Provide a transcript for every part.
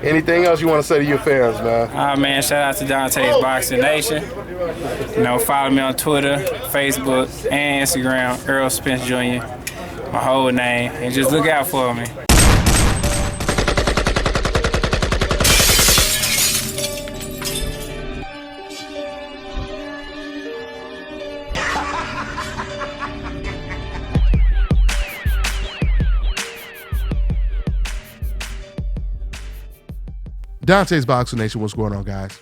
Anything else you want to say to your fans, man? Man, shout out to DONTAE'S Boxing Nation. You know, follow me on Twitter, Facebook, and Instagram, Errol Spence Jr., my whole name, and just look out for me. DONTAE'S Boxing Nation, what's going on, guys?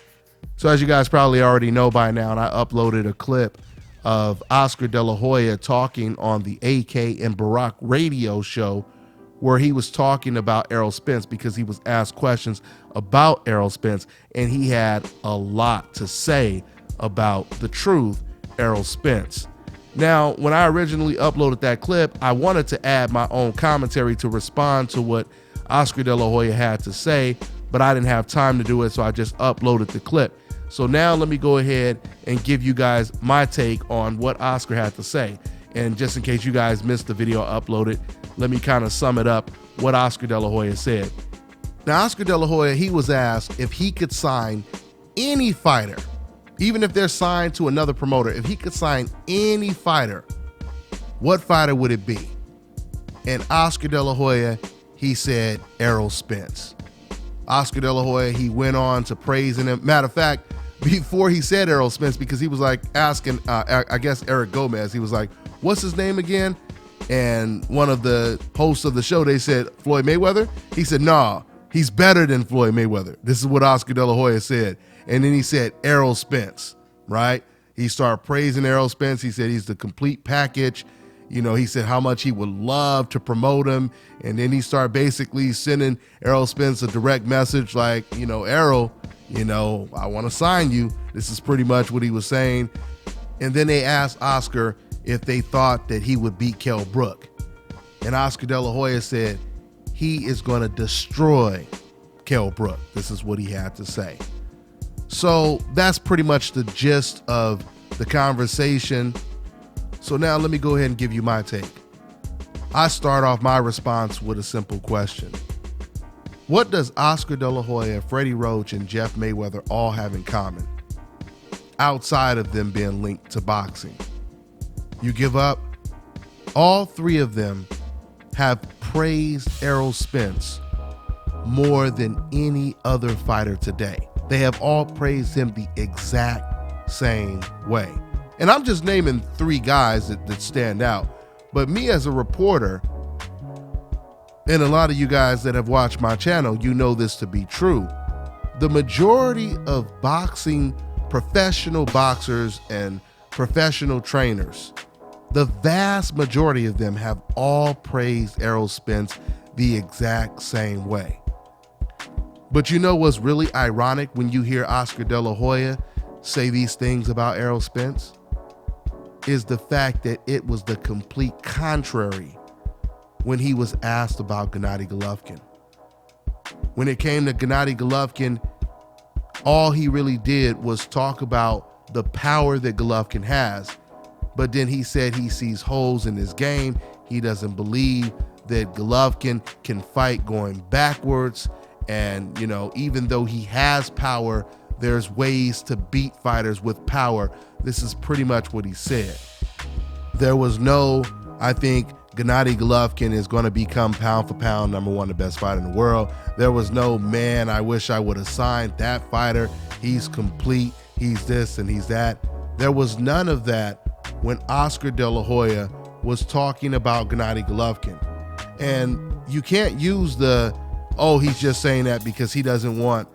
So as you guys probably already know by now, and I uploaded a clip of Oscar De La Hoya talking on the AK and Barack radio show where he was talking about Errol Spence because he was asked questions about Errol Spence, and he had a lot to say about the truth, Errol Spence. Now, when I originally uploaded that clip, I wanted to add my own commentary to respond to what Oscar De La Hoya had to say, but I didn't have time to do it, so I just uploaded the clip. So now let me go ahead and give you guys my take on what Oscar had to say. And just in case you guys missed the video uploaded, let me kind of sum it up what Oscar De La Hoya said. Now, Oscar De La Hoya, he was asked if he could sign any fighter, even if they're signed to another promoter, if he could sign any fighter, what fighter would it be? And Oscar De La Hoya, he said Errol Spence. Oscar De La Hoya, he went on to praising him. Matter of fact, before he said Errol Spence, because he was like asking, I guess, Eric Gomez, he was like, what's his name again? And one of the hosts of the show, they said, Floyd Mayweather? He said, nah, he's better than Floyd Mayweather. This is what Oscar De La Hoya said. And then he said Errol Spence, right? He started praising Errol Spence. He said he's the complete package. You know, he said how much he would love to promote him. And then he started basically sending Errol Spence a direct message like, you know, Errol, you know, I want to sign you. This is pretty much what he was saying. And then they asked Oscar if they thought that he would beat Kell Brook. And Oscar De La Hoya said he is going to destroy Kell Brook. This is what he had to say. So that's pretty much the gist of the conversation. So now let me go ahead and give you my take. I start off my response with a simple question. What does Oscar De La Hoya, Freddie Roach, and Jeff Mayweather all have in common, outside of them being linked to boxing? You give up? All three of them have praised Errol Spence more than any other fighter today. They have all praised him the exact same way. And I'm just naming three guys that stand out. But me as a reporter, and a lot of you guys that have watched my channel, you know this to be true. The majority of boxing, professional boxers and professional trainers, the vast majority of them have all praised Errol Spence the exact same way. But you know what's really ironic when you hear Oscar De La Hoya say these things about Errol Spence? Is the fact that it was the complete contrary when he was asked about Gennady Golovkin. When it came to Gennady Golovkin, all he really did was talk about the power that Golovkin has, but then he said he sees holes in his game. He doesn't believe that Golovkin can fight going backwards, and you know, even though he has power, there's ways to beat fighters with power. This is pretty much what he said. There was no, I think Gennady Golovkin is going to become pound for pound #1, the best fighter in the world. There was no, man, I wish I would have signed that fighter. He's complete. He's this and he's that. There was none of that when Oscar De La Hoya was talking about Gennady Golovkin. And you can't use the, oh, he's just saying that because he doesn't want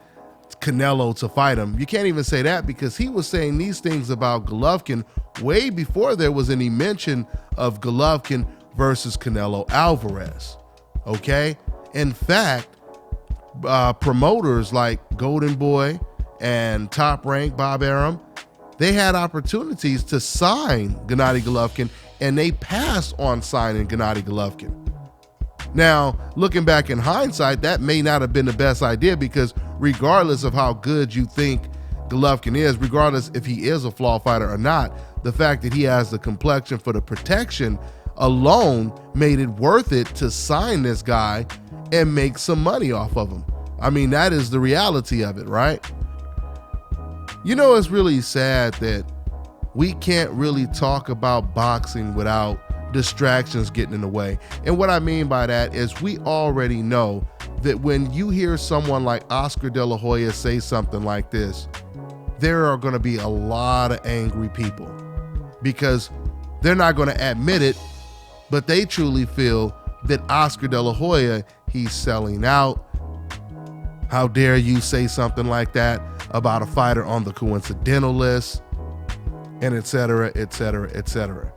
Canelo to fight him. You can't even say that because he was saying these things about Golovkin way before there was any mention of Golovkin versus Canelo Alvarez. Okay? In fact, promoters like Golden Boy and Top Rank Bob Arum, they had opportunities to sign Gennady Golovkin and they passed on signing Gennady Golovkin. Now, looking back in hindsight, that may not have been the best idea because regardless of how good you think Golovkin is, regardless if he is a flawed fighter or not, the fact that he has the complexion for the protection alone made it worth it to sign this guy and make some money off of him. I mean, that is the reality of it, right? You know, it's really sad that we can't really talk about boxing without distractions getting in the way. And what I mean by that is we already know that when you hear someone like Oscar De La Hoya say something like this, there are going to be a lot of angry people because they're not going to admit it, but they truly feel that Oscar De La Hoya, he's selling out. How dare you say something like that about a fighter on the coincidental list, and et cetera, et cetera, et cetera.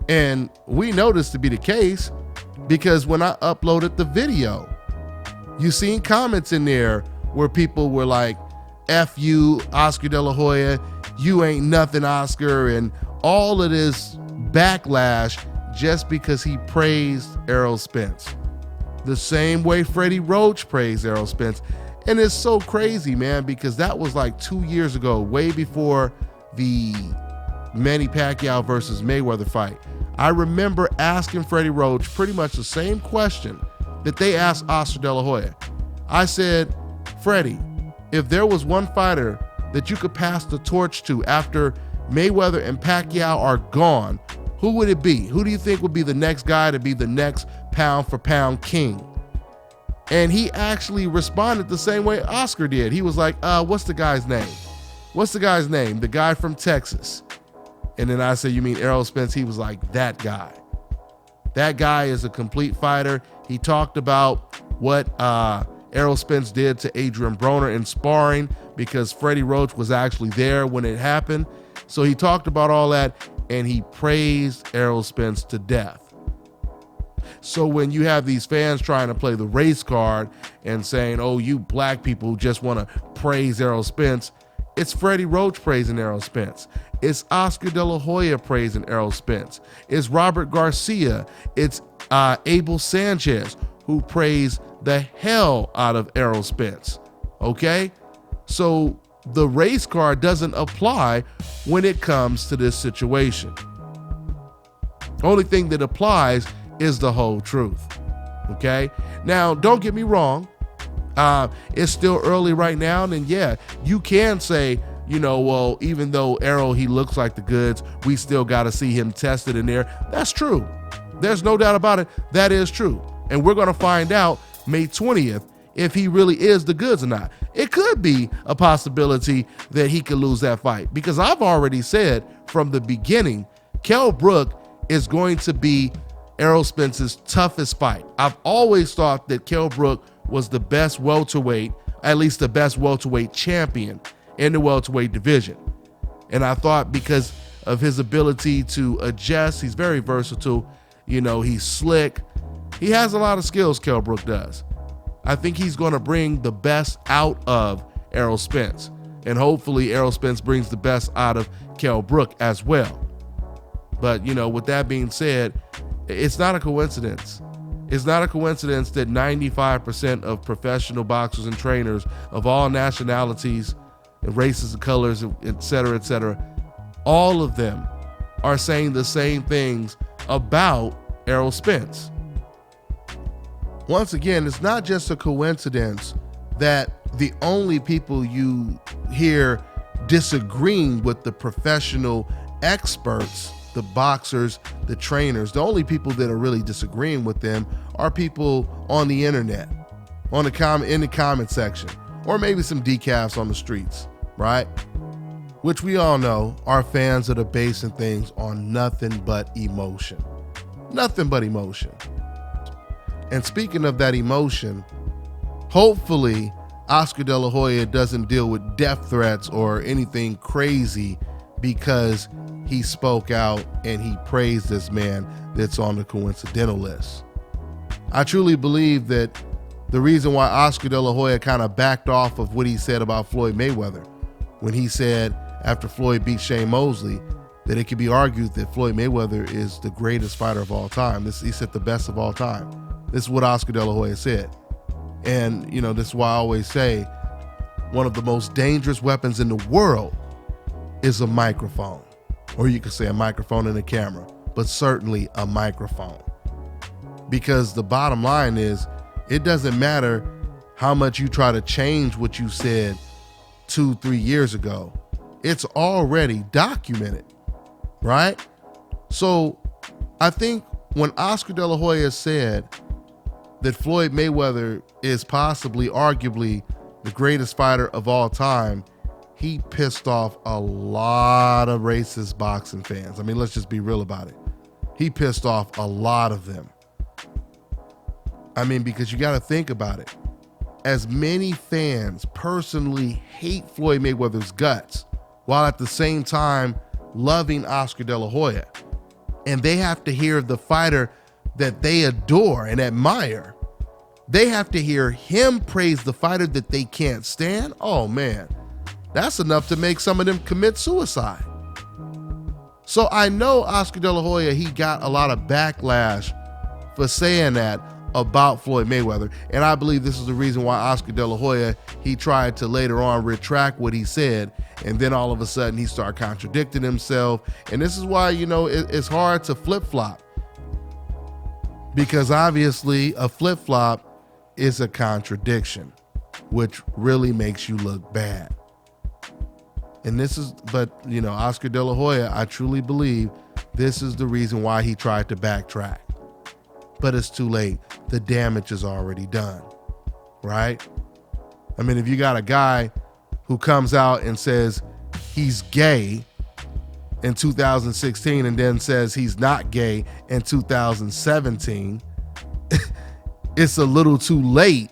And we know this to be the case because when I uploaded the video, you seen comments in there where people were like, F you, Oscar De La Hoya, you ain't nothing, Oscar, and all of this backlash just because he praised Errol Spence. The same way Freddie Roach praised Errol Spence. And it's so crazy, man, because that was like 2 years ago, way before the Manny Pacquiao versus Mayweather fight. I remember asking Freddie Roach pretty much the same question that they asked Oscar De La Hoya. I said, Freddie, if there was one fighter that you could pass the torch to after Mayweather and Pacquiao are gone, who would it be? Who do you think would be the next guy to be the next pound for pound king? And he actually responded the same way Oscar did. He was like, what's the guy's name? What's the guy's name? The guy from Texas. And then I said, you mean Errol Spence? He was like, that guy. That guy is a complete fighter. He talked about what Errol Spence did to Adrian Broner in sparring because Freddie Roach was actually there when it happened. So he talked about all that and he praised Errol Spence to death. So when you have these fans trying to play the race card and saying, oh, you black people just want to praise Errol Spence, it's Freddie Roach praising Errol Spence. It's Oscar De La Hoya praising Errol Spence. It's Robert Garcia. It's Abel Sanchez who praised the hell out of Errol Spence. Okay? So the race card doesn't apply when it comes to this situation. Only thing that applies is the whole truth. Okay? Now, don't get me wrong. It's still early right now, and yeah, you can say, you know, well, even though Errol, he looks like the goods, we still got to see him tested in there. That's true. There's no doubt about it. That is true. And we're going to find out May 20th if he really is the goods or not. It could be a possibility that he could lose that fight because I've already said from the beginning, Kell Brook is going to be Errol Spence's toughest fight. I've always thought that Kell Brook was the best welterweight, at least the best welterweight champion in the welterweight division. And I thought because of his ability to adjust, he's very versatile, you know, he's slick. He has a lot of skills, Kell Brook does. I think he's going to bring the best out of Errol Spence. And hopefully Errol Spence brings the best out of Kell Brook as well. But, you know, with that being said, it's not a coincidence. It's not a coincidence that 95% of professional boxers and trainers of all nationalities and races and colors, et cetera, all of them are saying the same things about Errol Spence. Once again, it's not just a coincidence that the only people you hear disagreeing with the professional experts, the boxers, the trainers, the only people that are really disagreeing with them are people on the internet, in the comment section, or maybe some decafs on the streets, right? Which we all know are fans that are basing things on nothing but emotion. Nothing but emotion. And speaking of that emotion, hopefully Oscar De La Hoya doesn't deal with death threats or anything crazy because he spoke out and he praised this man that's on the coincidental list. I truly believe that the reason why Oscar De La Hoya kind of backed off of what he said about Floyd Mayweather, when he said after Floyd beat Shane Mosley that it could be argued that Floyd Mayweather is the greatest fighter of all time. He said the best of all time. This is what Oscar De La Hoya said. And, you know, this is why I always say one of the most dangerous weapons in the world is a microphone. Or you could say a microphone and a camera, but certainly a microphone. Because the bottom line is, it doesn't matter how much you try to change what you said 2-3 years ago. It's already documented, right? So I think when Oscar De La Hoya said that Floyd Mayweather is possibly, arguably, the greatest fighter of all time, he pissed off a lot of racist boxing fans. I mean, let's just be real about it. He pissed off a lot of them. I mean, because you got to think about it. As many fans personally hate Floyd Mayweather's guts, while at the same time loving Oscar De La Hoya, and they have to hear the fighter that they adore and admire, they have to hear him praise the fighter that they can't stand. Oh man, that's enough to make some of them commit suicide. So I know Oscar De La Hoya, he got a lot of backlash for saying that about Floyd Mayweather. And I believe this is the reason why Oscar De La Hoya, he tried to later on retract what he said. And then all of a sudden he started contradicting himself. And this is why, you know, it's hard to flip-flop. Because obviously a flip-flop is a contradiction, which really makes you look bad. And this is, but you know, Oscar De La Hoya, I truly believe this is the reason why he tried to backtrack. But it's too late. The damage is already done, right? I mean, if you got a guy who comes out and says he's gay in 2016 and then says he's not gay in 2017, it's a little too late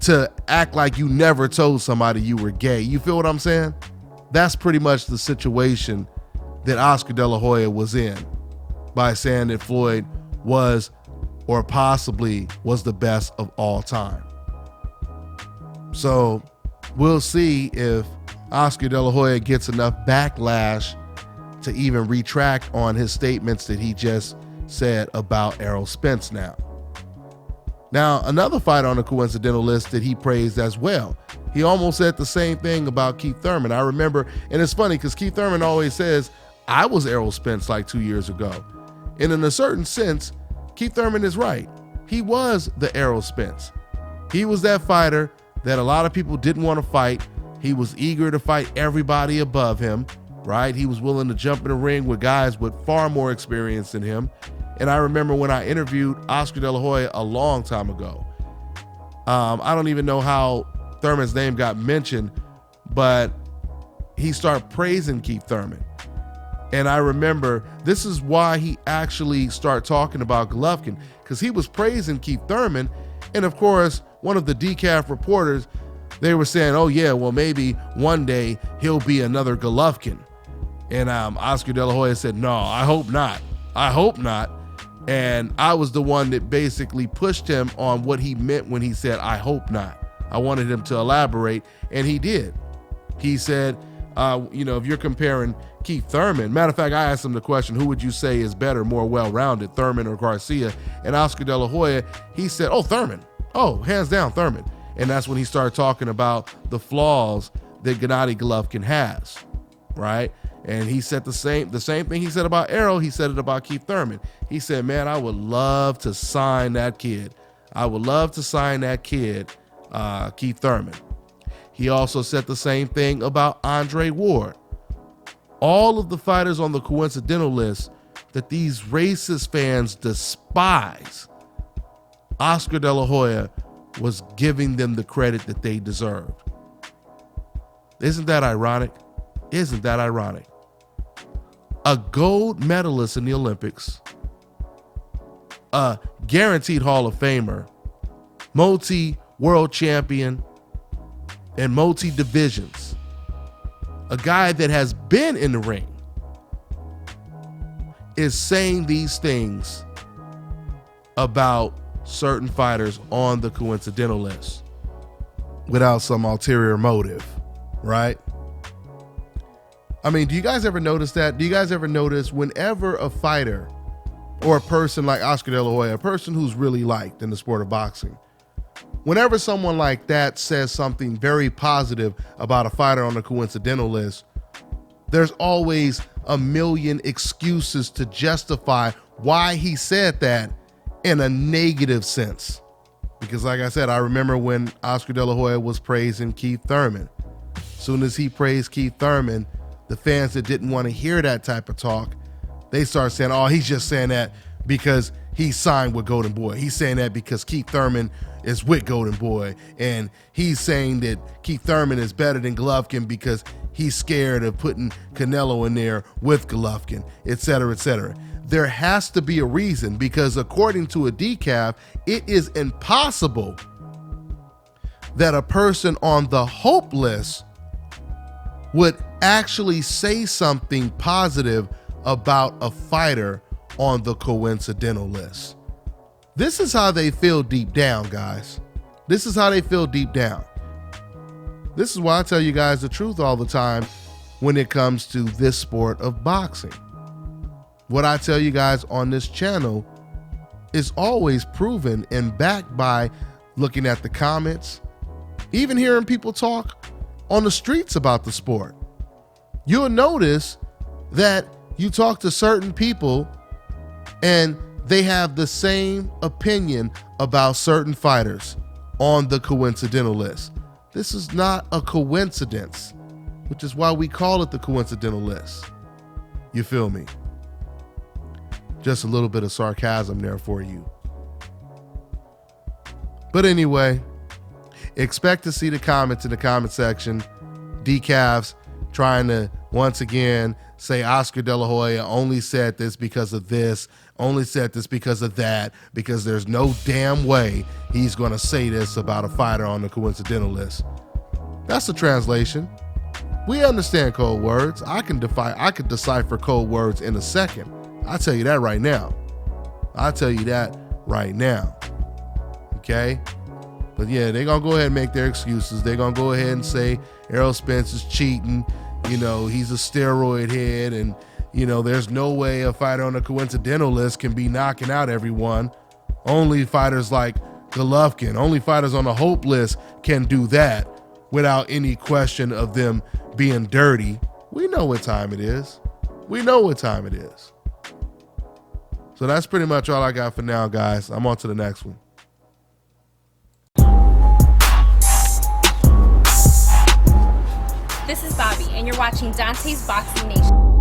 to act like you never told somebody you were gay. You feel what I'm saying? That's pretty much the situation that Oscar De La Hoya was in by saying that Floyd was or possibly was the best of all time. So we'll see if Oscar De La Hoya gets enough backlash to even retract on his statements that he just said about Errol Spence now. Now, another fighter on the coincidental list that he praised as well, he almost said the same thing about Keith Thurman. I remember, and it's funny because Keith Thurman always says, I was Errol Spence like 2 years ago. And in a certain sense, Keith Thurman is right. He was the Errol Spence. He was that fighter that a lot of people didn't want to fight. He was eager to fight everybody above him, right? He was willing to jump in the ring with guys with far more experience than him. And I remember when I interviewed Oscar De La Hoya a long time ago. I don't even know how Thurman's name got mentioned, but he started praising Keith Thurman. And I remember this is why he actually started talking about Golovkin, because he was praising Keith Thurman. And of course, one of the decaf reporters, they were saying, oh yeah, well maybe one day he'll be another Golovkin. And Oscar De La Hoya said, no, I hope not. I hope not. And I was the one that basically pushed him on what he meant when he said, I hope not. I wanted him to elaborate, and he did. He said, you know, if you're comparing Keith Thurman, matter of fact, I asked him the question, who would you say is better, more well-rounded, Thurman or Garcia? And Oscar De La Hoya, he said, oh, Thurman. Oh, hands down, Thurman. And that's when he started talking about the flaws that Gennady Golovkin has, right? And he said the same thing he said about Errol, he said it about Keith Thurman. He said, man, I would love to sign that kid. I would love to sign that kid, Keith Thurman. He also said the same thing about Andre Ward. All of the fighters on the coincidental list that these racist fans despise, Oscar De La Hoya was giving them the credit that they deserved. Isn't that ironic? Isn't that ironic? A gold medalist in the Olympics, a guaranteed Hall of Famer, multi-world champion, and multi-divisions, a guy that has been in the ring, is saying these things about certain fighters on the coincidental list without some ulterior motive, right? I mean, do you guys ever notice that? Do you guys ever notice whenever a fighter or a person like Oscar De La Hoya, a person who's really liked in the sport of boxing, whenever someone like that says something very positive about a fighter on the coincidental list, there's always a million excuses to justify why he said that in a negative sense. Because like I said, I remember when Oscar De La Hoya was praising Keith Thurman. As soon as he praised Keith Thurman, the fans that didn't want to hear that type of talk, they start saying, oh, he's just saying that because he signed with Golden Boy. He's saying that because Keith Thurman is with Golden Boy. And he's saying that Keith Thurman is better than Golovkin because he's scared of putting Canelo in there with Golovkin, et cetera, et cetera. There has to be a reason, because according to a decaf, it is impossible that a person on the hope list would actually say something positive about a fighter on the coincidental list. This is how they feel deep down, guys. This is how they feel deep down. This is why I tell you guys the truth all the time when it comes to this sport of boxing. What I tell you guys on this channel is always proven and backed by looking at the comments, even hearing people talk on the streets about the sport. You'll notice that you talk to certain people and they have the same opinion about certain fighters on the coincidental list. This is not a coincidence, which is why we call it the coincidental list. You feel me? Just a little bit of sarcasm there for you. But anyway, expect to see the comments in the comment section. Decafs trying to once again say Oscar De La Hoya only said this because of this, only said this because of that, because there's no damn way he's going to say this about a fighter on the coincidental list. That's the translation. We understand code words. I could decipher code words in a second. I'll tell you that right now. Okay? But yeah, they're going to go ahead and make their excuses. They're going to go ahead and say Errol Spence is cheating. You know, he's a steroid head. And, you know, there's no way a fighter on the coincidental list can be knocking out everyone. Only fighters like Golovkin, only fighters on the hope list can do that without any question of them being dirty. We know what time it is. So that's pretty much all I got for now, guys. I'm on to the next one. This is Bobby, and you're watching Dante's Boxing Nation.